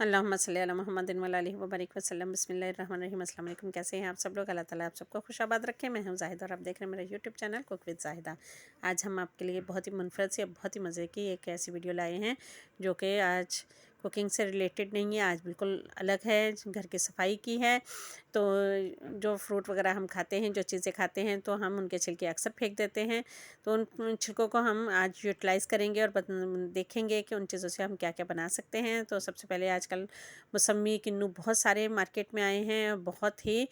अल्लाहुम्मा सल्ली अला मुहम्मदिन व आलिहि व बारिक वसल्लम। बिस्मिल्लाहिर्रहमानिर्रहीम। अस्सलाम वालेकुम। कैसे हैं आप सब लोग? अल्लाह ताला आप सबको खुशाबाद रखे। मैं हूं ज़ाहिदा और आप देख रहे हैं मेरा YouTube channel cook with Zahida. आज हम आपके लिए बहुत ही मुनफरद सी बहुत ही मज़े की एक ऐसी वीडियो लाए हैं जो कि आज कुकिंग से रिलेटेड नहीं है, आज बिल्कुल अलग है, घर की सफाई की है। तो जो फ्रूट वगैरह हम खाते हैं, जो चीज़ें खाते हैं, तो हम उनके छिलके अक्सर फेंक देते हैं। तो उन छिलकों को हम आज यूटिलाइज़ करेंगे और देखेंगे कि उन चीज़ों से हम क्या क्या बना सकते हैं। तो सबसे पहले आजकल मौसमी किन्नू बहुत सारे मार्केट में आए हैं, बहुत ही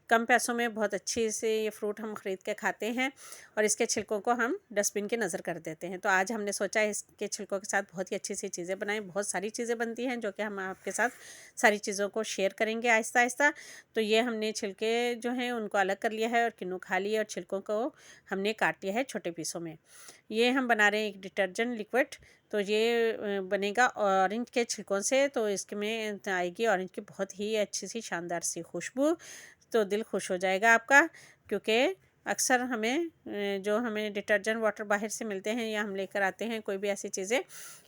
कम पैसों में बहुत अच्छी से ये फ्रूट हम ख़रीद के खाते हैं और इसके छिलकों को हम डस्टबिन के नज़र कर देते हैं। तो आज हमने सोचा इसके छिलकों के साथ बहुत ही अच्छी सी चीज़ें बनाएं। बहुत सारी चीज़ें बनती हैं जो कि हम आपके साथ सारी चीज़ों को शेयर करेंगे आहिस्ता आहिस्ता। तो ये हमने छिलके जो हैं उनको अलग कर लिया है और किन्नू खा लिया और छिलकों को हमने काट लिया है छोटे पीसों में। ये हम बना रहे हैं एक डिटर्जेंट लिक्विड। तो ये बनेगा ऑरेंज के छिलकों से। तो इसमें आएगी ऑरेंज की बहुत ही अच्छी सी शानदार सी खुशबू। तो दिल खुश हो जाएगा आपका, क्योंकि अक्सर जो हमें डिटर्जेंट वाटर बाहर से मिलते हैं या हम लेकर आते हैं कोई भी ऐसी चीज़ें,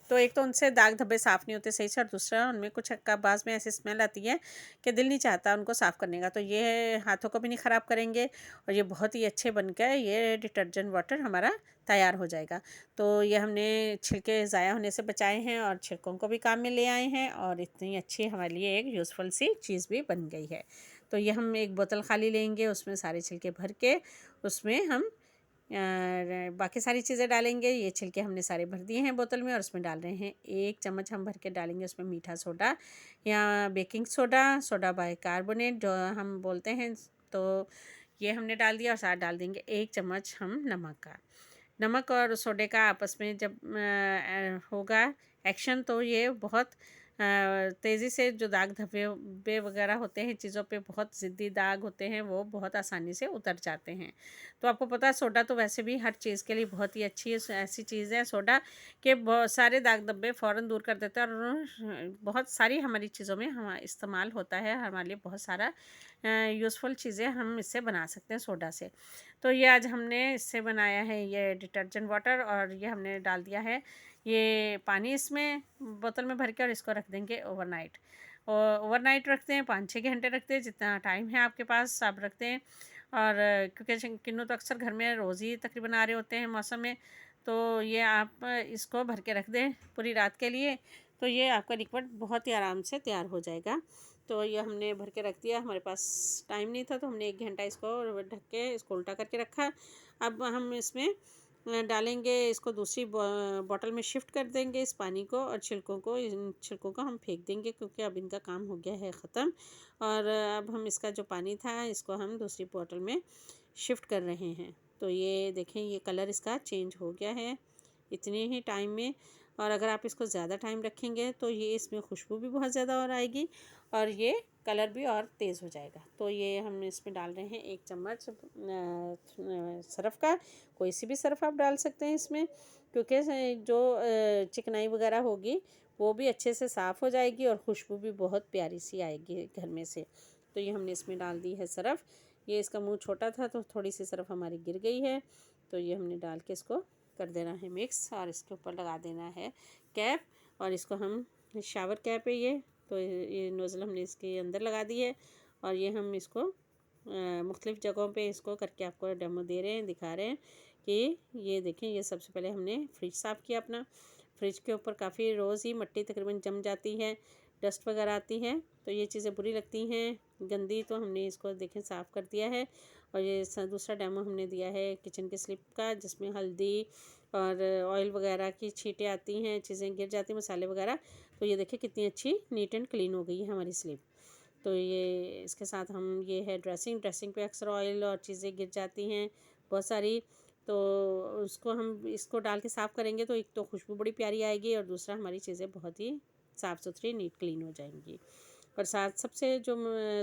तो एक तो उनसे दाग धब्बे साफ़ नहीं होते सही से और दूसरा उनमें कुछ बाज़ में ऐसी स्मेल आती है कि दिल नहीं चाहता उनको साफ़ करने का। तो ये हाथों को भी नहीं ख़राब करेंगे और ये बहुत ही अच्छे बनकर ये डिटर्जेंट वाटर हमारा तैयार हो जाएगा। तो ये हमने छिलके ज़ाया होने से बचाए हैं और छिलकों को भी काम में ले आए हैं और इतनी अच्छी हमारे लिए एक यूज़फुल सी चीज़ भी बन गई है। तो ये हम एक बोतल खाली लेंगे, उसमें सारे छिलके भर के उसमें हम बाकी सारी चीज़ें डालेंगे। ये छिलके हमने सारे भर दिए हैं बोतल में और उसमें डाल रहे हैं 1 चम्मच हम भर के डालेंगे उसमें मीठा सोडा या बेकिंग सोडा, सोडा बाइकार्बोनेट जो हम बोलते हैं। तो ये हमने डाल दिया और साथ डाल देंगे 1 चम्मच हम नमक का। नमक और सोडे का आपस में जब होगा एक्शन, तो ये बहुत तेज़ी से जो दाग धब्बे वगैरह होते हैं चीज़ों पे, बहुत ज़िद्दी दाग होते हैं, वो बहुत आसानी से उतर जाते हैं। तो आपको पता है सोडा तो वैसे भी हर चीज़ के लिए बहुत ही अच्छी ऐसी चीज़ है सोडा, कि बहुत सारे दाग धब्बे फ़ौरन दूर कर देता है और बहुत सारी हमारी चीज़ों में हम इस्तेमाल होता है। हमारे लिए बहुत सारा यूज़फुल चीज़ें हम इससे बना सकते हैं सोडा से। तो ये आज हमने इससे बनाया है ये डिटर्जेंट वाटर और ये हमने डाल दिया है ये पानी इसमें बोतल में भर के और इसको रख देंगे ओवरनाइट। और ओवरनाइट रखते हैं 5-6 घंटे रखते हैं, जितना टाइम है आपके पास आप रखते हैं। और क्योंकि किन्नू तो अक्सर घर में रोज़ ही तकरीबन आ रहे होते हैं मौसम में, तो ये आप इसको भर के रख दें पूरी रात के लिए। तो ये आपका लिक्विड बहुत ही आराम से तैयार हो जाएगा। तो ये हमने भर के रख दिया, हमारे पास टाइम नहीं था तो हमने 1 घंटा इसको ढक के इसको उल्टा करके रखा। अब हम इसमें डालेंगे, इसको दूसरी बॉटल में शिफ्ट कर देंगे इस पानी को और इन छिलकों को हम फेंक देंगे क्योंकि अब इनका काम हो गया है ख़त्म। और अब हम इसका जो पानी था इसको हम दूसरी बॉटल में शिफ्ट कर रहे हैं। तो ये देखें ये कलर इसका चेंज हो गया है इतने ही टाइम में। और अगर आप इसको ज़्यादा टाइम रखेंगे तो ये इसमें खुशबू भी बहुत ज़्यादा और आएगी और ये कलर भी और तेज़ हो जाएगा। तो ये हम इसमें डाल रहे हैं 1 चम्मच सरफ़ का। कोई सी भी सरफ़ आप डाल सकते हैं इसमें, क्योंकि जो चिकनाई वगैरह होगी वो भी अच्छे से साफ़ हो जाएगी और खुशबू भी बहुत प्यारी सी आएगी घर में से। तो ये हमने इसमें डाल दी है सरफ़। ये इसका मुंह छोटा था तो थोड़ी सी सरफ़ हमारी गिर गई है। तो ये हमने डाल के इसको कर देना है मिक्स और इसके ऊपर लगा देना है कैप। और इसको हम शावर कैप है ये, तो ये नोज़ल हमने इसके अंदर लगा दी है और ये हम इसको मुख्तलिफ़ जगहों पे इसको करके आपको डेमो दे रहे हैं, दिखा रहे हैं कि ये देखें। ये सबसे पहले हमने फ्रिज साफ़ किया अपना। फ्रिज के ऊपर काफ़ी रोज़ ही मिट्टी तकरीबन जम जाती है, डस्ट वगैरह आती है, तो ये चीज़ें बुरी लगती हैं गंदी। तो हमने इसको देखें साफ़ कर दिया है। और ये दूसरा डेमो हमने दिया है किचन की स्लिप का, जिसमें हल्दी और ऑयल वगैरह की छींटें आती हैं, चीज़ें गिर जाती हैं, मसाले वगैरह। तो ये देखिए कितनी अच्छी नीट एंड क्लीन हो गई है हमारी स्लिप। तो ये इसके साथ हम ये है ड्रेसिंग पे अक्सर ऑयल और चीज़ें गिर जाती हैं बहुत सारी। तो उसको हम इसको डाल के साफ़ करेंगे तो एक तो खुशबू बड़ी प्यारी आएगी और दूसरा हमारी चीज़ें बहुत ही साफ़ सुथरी नीट क्लीन हो जाएंगी। और साथ सबसे जो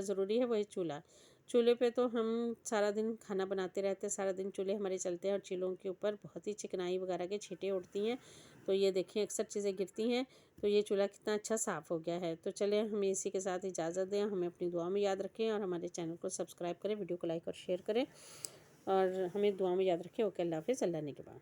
ज़रूरी है वही चूल्हा। चूल्हे पे तो हम सारा दिन खाना बनाते रहते हैं, सारा दिन चूल्हे हमारे चलते हैं और चूल्हों के ऊपर बहुत ही चिकनाई वगैरह के छींटें उड़ती हैं। तो ये देखिए अक्सर चीज़ें गिरती हैं। तो ये चूल्हा कितना अच्छा साफ़ हो गया है। तो चलिए हमें इसी के साथ इजाज़त दें। हमें अपनी दुआ में याद रखें और हमारे चैनल को सब्सक्राइब करें, वीडियो को लाइक और शेयर करें और हमें दुआ में याद रखें। ओके, अल्लाह हाफ़िज़। अल्लाह ने के बाद।